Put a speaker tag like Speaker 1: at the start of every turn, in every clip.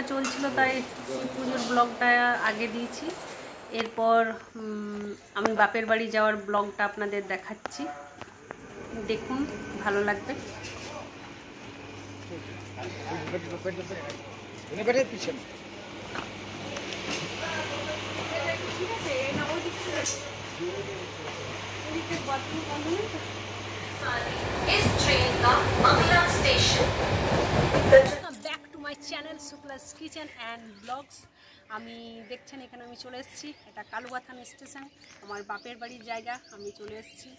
Speaker 1: চলছিল তাই শিব পুজোর ব্লগটা আগে দিয়েছি। এরপর আমি বাপের বাড়ি যাওয়ার ব্লগটা আপনাদের দেখাচ্ছি, দেখুন ভালো লাগবে। Back to my channel Shukla's kitchen and blogs. আমি দেখছেন এখানে আমি চলে এসেছি, এটা কালুবাথান স্টেশন, আমার বাপের বাড়ির জায়গা। আমি চলে এসেছি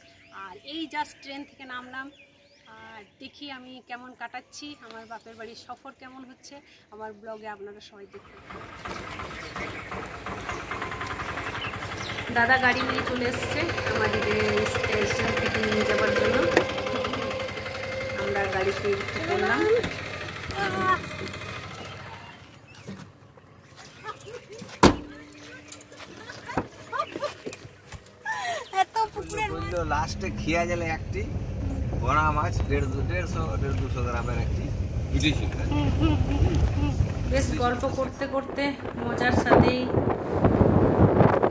Speaker 1: আর এই জাস্ট ট্রেন থেকে নামলাম। আর দেখি আমি কেমন কাটাচ্ছি, আমার বাপের বাড়ির সফর কেমন হচ্ছে, আমার ব্লগে আপনারা সবাই দেখুন। দাদা গাড়ি নিয়ে চলে এসছে আমাদের স্টেশন থেকে নিয়ে যাওয়ার জন্য। আমরা গাড়িতে করলাম।
Speaker 2: লাস্টে খিয়া গেলে একটি বড়া মাছ 150-200 গ্রামের একটি বুঝেছি।
Speaker 1: বেশ গল্প করতে করতে মজার সাথেই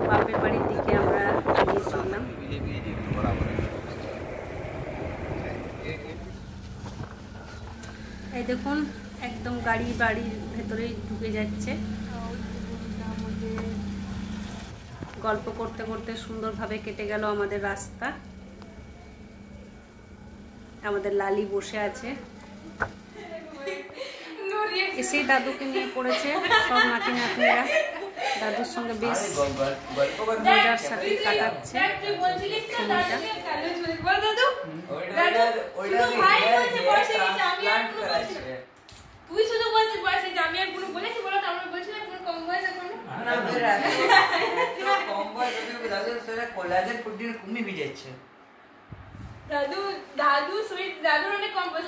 Speaker 1: বাপের বাড়ির দিকে আমরা এগিয়ে চললাম। এই দেখুন একদম গাড়ি বাড়ির ভেতরেই ঢুকে যাচ্ছে। গল্প করতে করতে সুন্দরভাবে কেটে গেল আমাদের রাস্তা। আমাদের লালি বসে আছে, এসেই দাদুকে নিয়ে পড়েছে সব নাতি নাতনিরা। দাদুর সঙ্গে বেশ মজার সাথে কাটাচ্ছে সময়টা।
Speaker 3: তুই শুধু বলছিস বয়সে যে আমি আর কোনো বলেছি বলো তো, আমরা বলছি না কোনো কম বয়স এখন
Speaker 4: কম বয়স দাদুর সাথে কোলাজেন প্রোটিন কমই হয়ে যাচ্ছে।
Speaker 3: দাদু সুইট দাদুর অনেক কম বয়স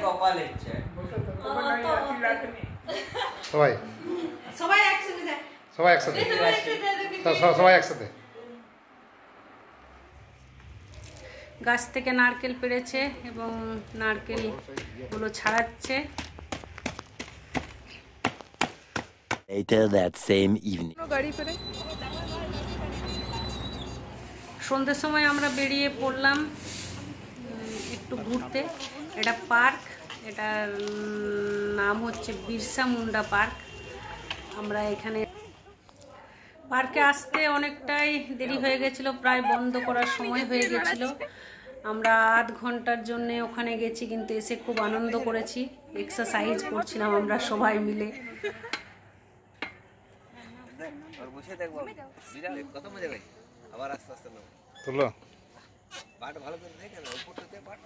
Speaker 4: কপাল হচ্ছে।
Speaker 5: সবাই
Speaker 3: সবাই একসাথে যায়,
Speaker 5: সবাই একসাথে সবাই একসাথে।
Speaker 1: গাছ থেকে নারকেল পেড়েছে এবং নারকেল গুলো ছাড়াচ্ছে।
Speaker 6: Later that same evening.
Speaker 1: সন্ধ্যের সময় আমরা বেরিয়ে পড়লাম একটু ঘুরতে। এটা পার্ক, এটার নাম হচ্ছে বিরসা মুন্ডা পার্ক। আমরা এখানে পার্কে আসতে অনেকটাই দেরি হয়ে গেছিল, প্রায় বন্ধ করার সময় হয়ে গেছিল। আমরা আধ ঘন্টার জন্য ওখানে গেছি, কিন্তু এসে খুব আনন্দ করেছি। এক্সারসাইজ করছিলাম আমরা সবাই মিলে।
Speaker 2: কত মজা ভাই, আবার আস্তে আস্তে নাও
Speaker 5: তুলো
Speaker 2: পাট ভালো করে দেখেন উপরটাতে পাট।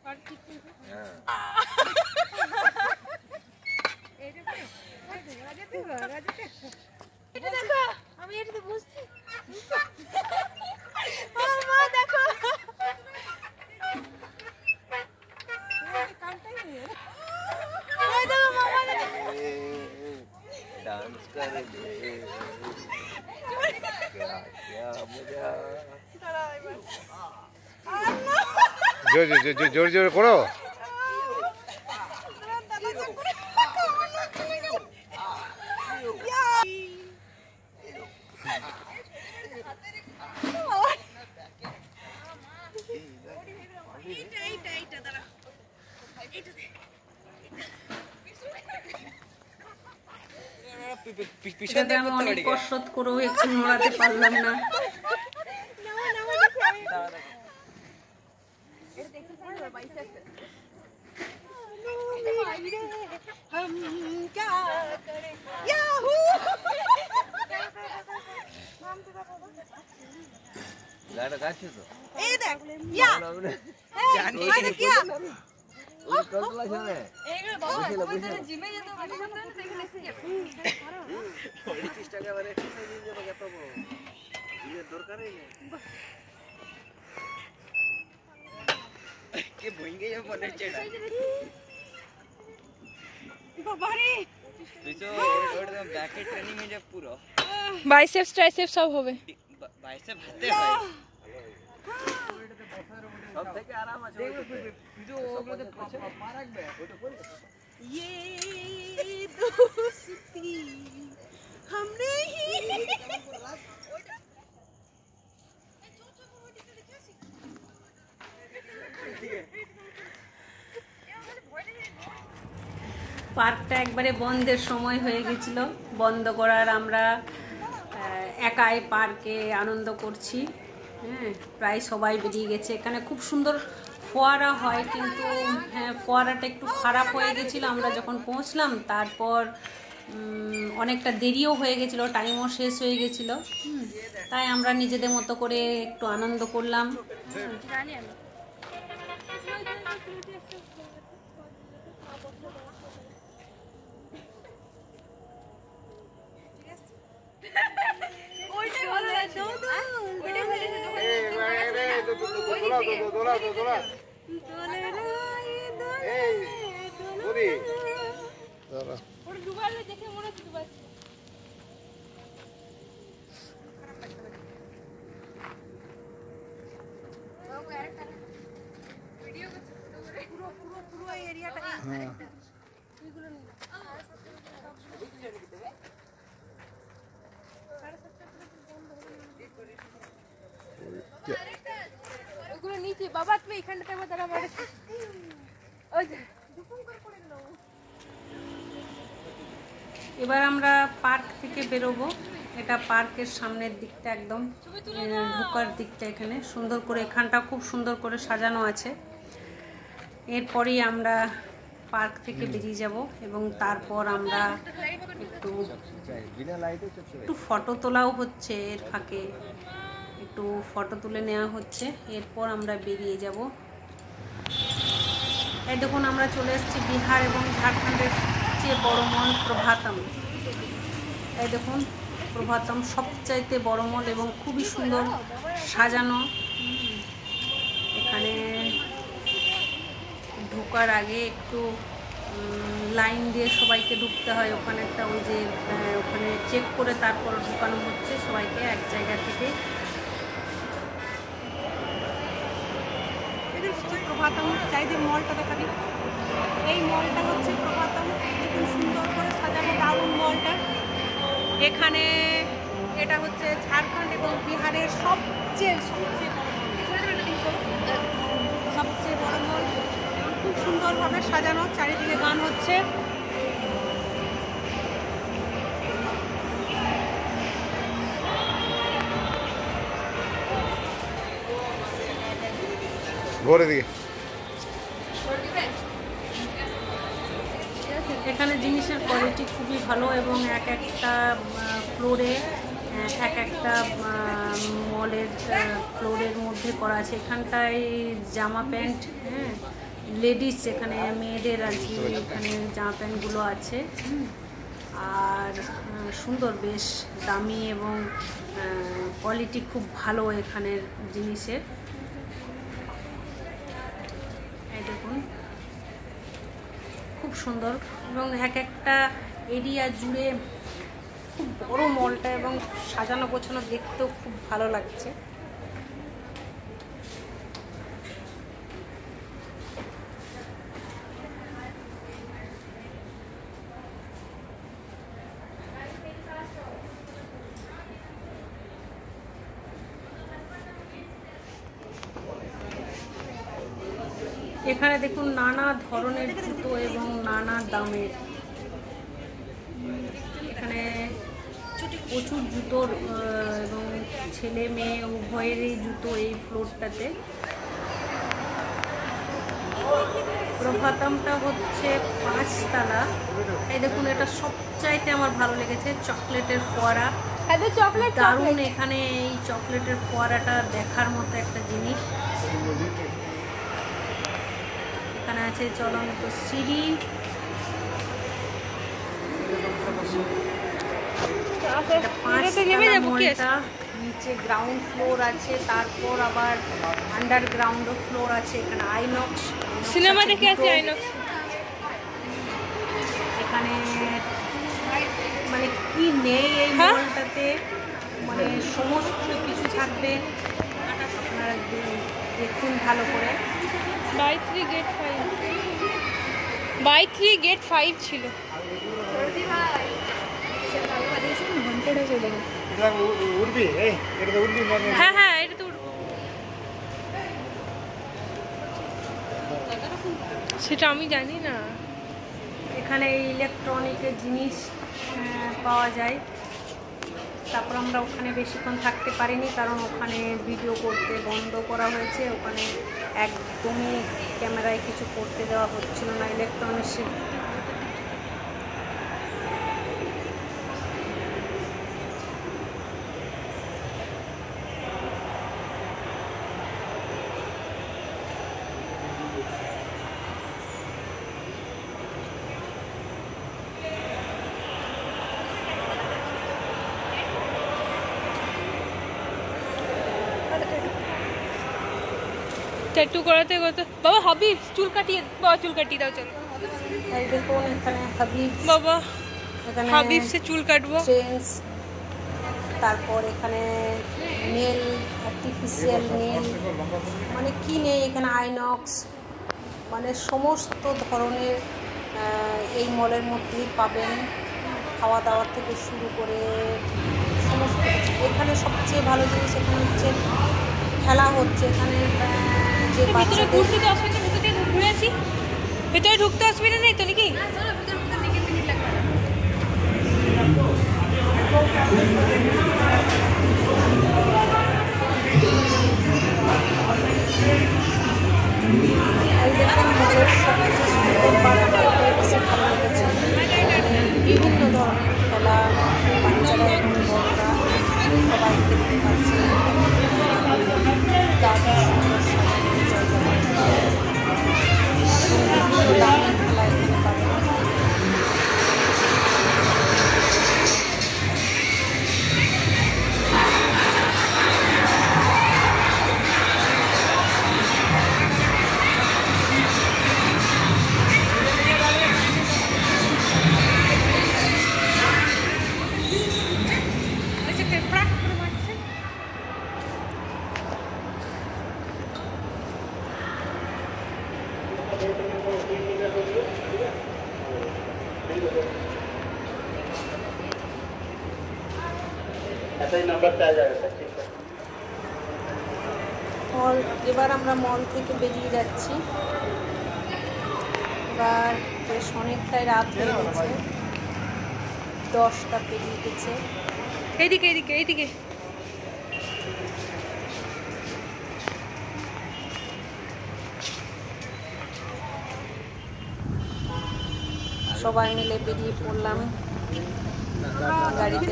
Speaker 3: পাট ঠিক হ্যাঁ এটা দেখো, আমি এটা তো বুঝছি। ও মা দেখো কামটাই নেই। ওই দেখো মামা
Speaker 2: डांस कर दे क्या क्या मजा।
Speaker 5: জোর জোর করো।
Speaker 1: পিছনে আমি অনেক কসরত করেও একটু নড়াতে পারলাম না।
Speaker 2: গাড়ি গাছে তো
Speaker 3: এই দেখ ইয়া জানি এটা কি
Speaker 2: ওই কতলা জানে
Speaker 3: এইগুলো বাবা ওই তো জিমে যেতে বেশি করতে না, দেখে এসে যাবে
Speaker 2: 25 টাকা করে এক্সারসাইজ দিয়ে দেবো কত বড় এর দরকারই নেই। কে ভইঙ্গে যাব মনে চেড়া
Speaker 3: বাবা রে
Speaker 4: তুই তো ওটা ব্যাকে ট্রেনিং হয়ে যা পুরো
Speaker 3: বাইসেপস ট্রাইসেপস সব হবে।
Speaker 4: বাইসেপ হাতে হয়।
Speaker 2: সব থেকে আরাম আছে
Speaker 1: পার্কটা একবারে বন্ধের সময় হয়ে গেছিল, বন্ধ করার আমরা একাই পার্কে আনন্দ করছি। হ্যাঁ, প্রায় সবাই বেরিয়ে গেছে। এখানে খুব সুন্দর ফোয়ারা হয়, কিন্তু হ্যাঁ ফোয়ারাটা একটু খারাপ হয়ে গেছিলো আমরা যখন পৌঁছলাম। তারপর অনেকটা দেরিও হয়ে গেছিলো, টাইমও শেষ হয়ে গেছিলো। তাই আমরা নিজেদের মতো করে একটু আনন্দ করলাম।
Speaker 3: ওগুলো নিচে বাবা, তুমি এখানটাতে আমার দ্বারা মারে
Speaker 1: এবার আমরা পার্ক থেকে বেরোবো। এটা পার্কের সামনের দিকটা, একদম ঢোকার দিকটা। এখানে সুন্দর করে, এখানটা খুব সুন্দর করে সাজানো আছে। এরপরেই আমরা পার্ক থেকে বেরিয়ে যাব এবং তারপর আমরা একটু ফটো তোলাও হচ্ছে, এর ফাঁকে একটু ফটো তুলে নেওয়া হচ্ছে। এরপর আমরা বেরিয়ে যাব। এই দেখুন, আমরা চলে এসেছি বিহার এবং ঝাড়খণ্ডের চেয়ে বড় মল প্রভাতম। এই দেখুন, প্রভাতম সবচাইতে বড় মল এবং খুবই সুন্দর সাজানো। এখানে ঢোকার আগে একটু লাইন দিয়ে সবাইকে ঢুকতে হয়। ওখানে একটা ওই যে ওখানে চেক করে তারপর ঢুকানো হচ্ছে সবাইকে এক জায়গা থেকে। প্রভাতম চাইতে মলটা দেখাবি। এই মলটা হচ্ছে প্রভাতম, খুব সুন্দর করে সাজানো দারুণ মলটা। এখানে এটা হচ্ছে ঝাড়খণ্ড এবং বিহারের সবচেয়ে বড় মল। খুব সুন্দরভাবে সাজানো, চারিদিকে গান হচ্ছে।
Speaker 5: ঘরে দিকে
Speaker 1: এখানে জিনিসের কোয়ালিটি খুবই ভালো এবং এক একটা ফ্লোরে এক একটা মলের ফ্লোরের মধ্যে করা আছে। এখানটায় জামা প্যান্ট, হ্যাঁ লেডিস, এখানে মেয়েদের আর কি এখানে জামা প্যান্টগুলো আছে। আর সুন্দর, বেশ দামি এবং কোয়ালিটি খুব ভালো এখানের জিনিসের। এই দেখুন, খুব সুন্দর এবং এক একটা এরিয়া জুড়ে খুব বড় মলটা এবং সাজানো গোছানো, দেখতেও খুব ভালো লাগছে। এখানে দেখুন নানা ধরনের জুতো এবং নানা দামের। এখানে প্রচুর জুতোর এবং ছেলে মেয়ে উভয়েরই জুতো এই ফ্লোরটাতে। প্রভাতমটা হচ্ছে 5 তলা। এই দেখুন, এটা সবচাইতে আমার ভালো লেগেছে, চকলেটের ফোয়ারা। দারুণ, এখানে এই চকলেটের ফোয়ারাটা দেখার মতো একটা জিনিস। এখানে আছে চলন্ত সিঁড়ি। নিচে গ্রাউন্ড ফ্লোর আছে, তারপর আবার আন্ডারগ্রাউন্ড ফ্লোর আছে। এখানে আইনক্স,
Speaker 3: সিনেমা দেখে আছে আইনক্স।
Speaker 1: এখানে মানে কি নেই এই মলটাতে, মানে সমস্ত কিছু থাকবে। আপনারা দেখুন ভালো করে।
Speaker 3: বাই 3 গেট 5, বাই 3 গেট 5 ছিল।
Speaker 5: উঠবি এই এটা তো উঠবি না
Speaker 3: হ্যাঁ হ্যাঁ, এটা তো উঠবো। সেটা আমি জানি না।
Speaker 1: এখানে ইলেকট্রনিকের জিনিস পাওয়া যায়। তারপর আমরা ওখানে বেশিক্ষণ থাকতে পারিনি, কারণ ওখানে ভিডিও করতে বন্ধ করা হয়েছে। ওখানে একদমই ক্যামেরায় কিছু করতে দেওয়া হচ্ছিল না ইলেকট্রনিক্সে।
Speaker 3: ট্যাটু করাতে করতে বাবা হাবিব চুল কাটিয়ে, বাবা চুল কাটিয়ে দাও চলো।
Speaker 1: এই দেখুন এখানে হাবিব,
Speaker 3: বাবা
Speaker 1: এখানে
Speaker 3: হাবিব সে চুল কাটবো।
Speaker 1: ট্রেন্স, তারপর এখানে নেল, আর্টিফিশিয়াল নেল, মানে কি নেই এখানে, আইনক্স, মানে সমস্ত ধরনের এই মলের মধ্যেই পাবেন। খাওয়া দাওয়ার থেকে শুরু করে সমস্ত কিছু। এখানে সবচেয়ে ভালো জিনিস এখানে হচ্ছে খেলা হচ্ছে। এখানে যে
Speaker 3: ভিতরে
Speaker 1: বাচ্চাদের
Speaker 3: ঘুরতে তো অসুবিধা, ভিতরে ঘুরে আসি। ভিতরে ঢুকতে অসুবিধা নেই তো নাকি?
Speaker 1: এই দেখুন মলের সবচেয়ে সুন্দর পার্টটা বেশি ভালো লেগেছে। বিভিন্ন ধরনের খেলা, বাচ্চারা এবং বড়রা সবাই খেলতে পারছে। দারুণ সুন্দর সাজানো জায়গা, বিভিন্ন দামের খেলা এখানে পাবেন। এবার আমরা মল থেকে বেরিয়ে যাচ্ছি। এবার বেশ অনেকটাই রাত হয়ে গেছে, 10টা পেরিয়ে গেছে।
Speaker 3: এইদিকে এইদিকে এইদিকে।
Speaker 1: সবাই মিলে বেরিয়ে পড়লাম। গাড়িতে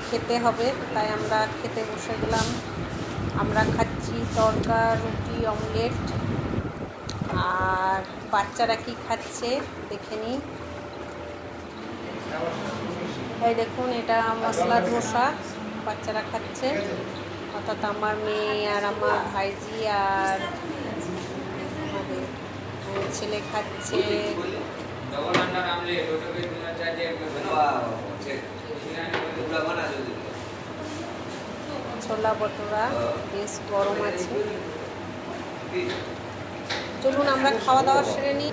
Speaker 1: খেতে হবে, তাই আমরা খেতে বসে গেলাম। আমরা খাচ্ছি তড়কা, রুটি, অমলেট। আর বাচ্চারা কি খাচ্ছে দেখে নিই। এই দেখুন এটা মশলা ধোসা বাচ্চারা খাচ্ছে, অর্থাৎ আমার মেয়ে আর আমার ভাইজি আর ছেলে খাচ্ছে। ছোলা ভটোরা বেশ গরম আছে। চলুন আমরা খাওয়া দাওয়া সেরে নিই।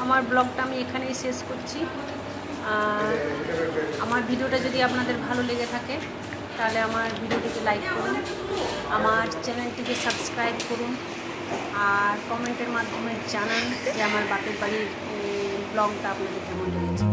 Speaker 1: আমার ব্লগটা আমি এখানেই শেষ করছি। আমার ভিডিওটা যদি আপনাদের ভালো লেগে থাকে তাহলে আমার ভিডিওটিকে লাইক করুন, আমার চ্যানেলটিকে সাবস্ক্রাইব করুন, আর কমেন্টের মাধ্যমে জানান যে আমার বাপের বাড়ির ব্লগটা আপনাদের কেমন লেগেছে।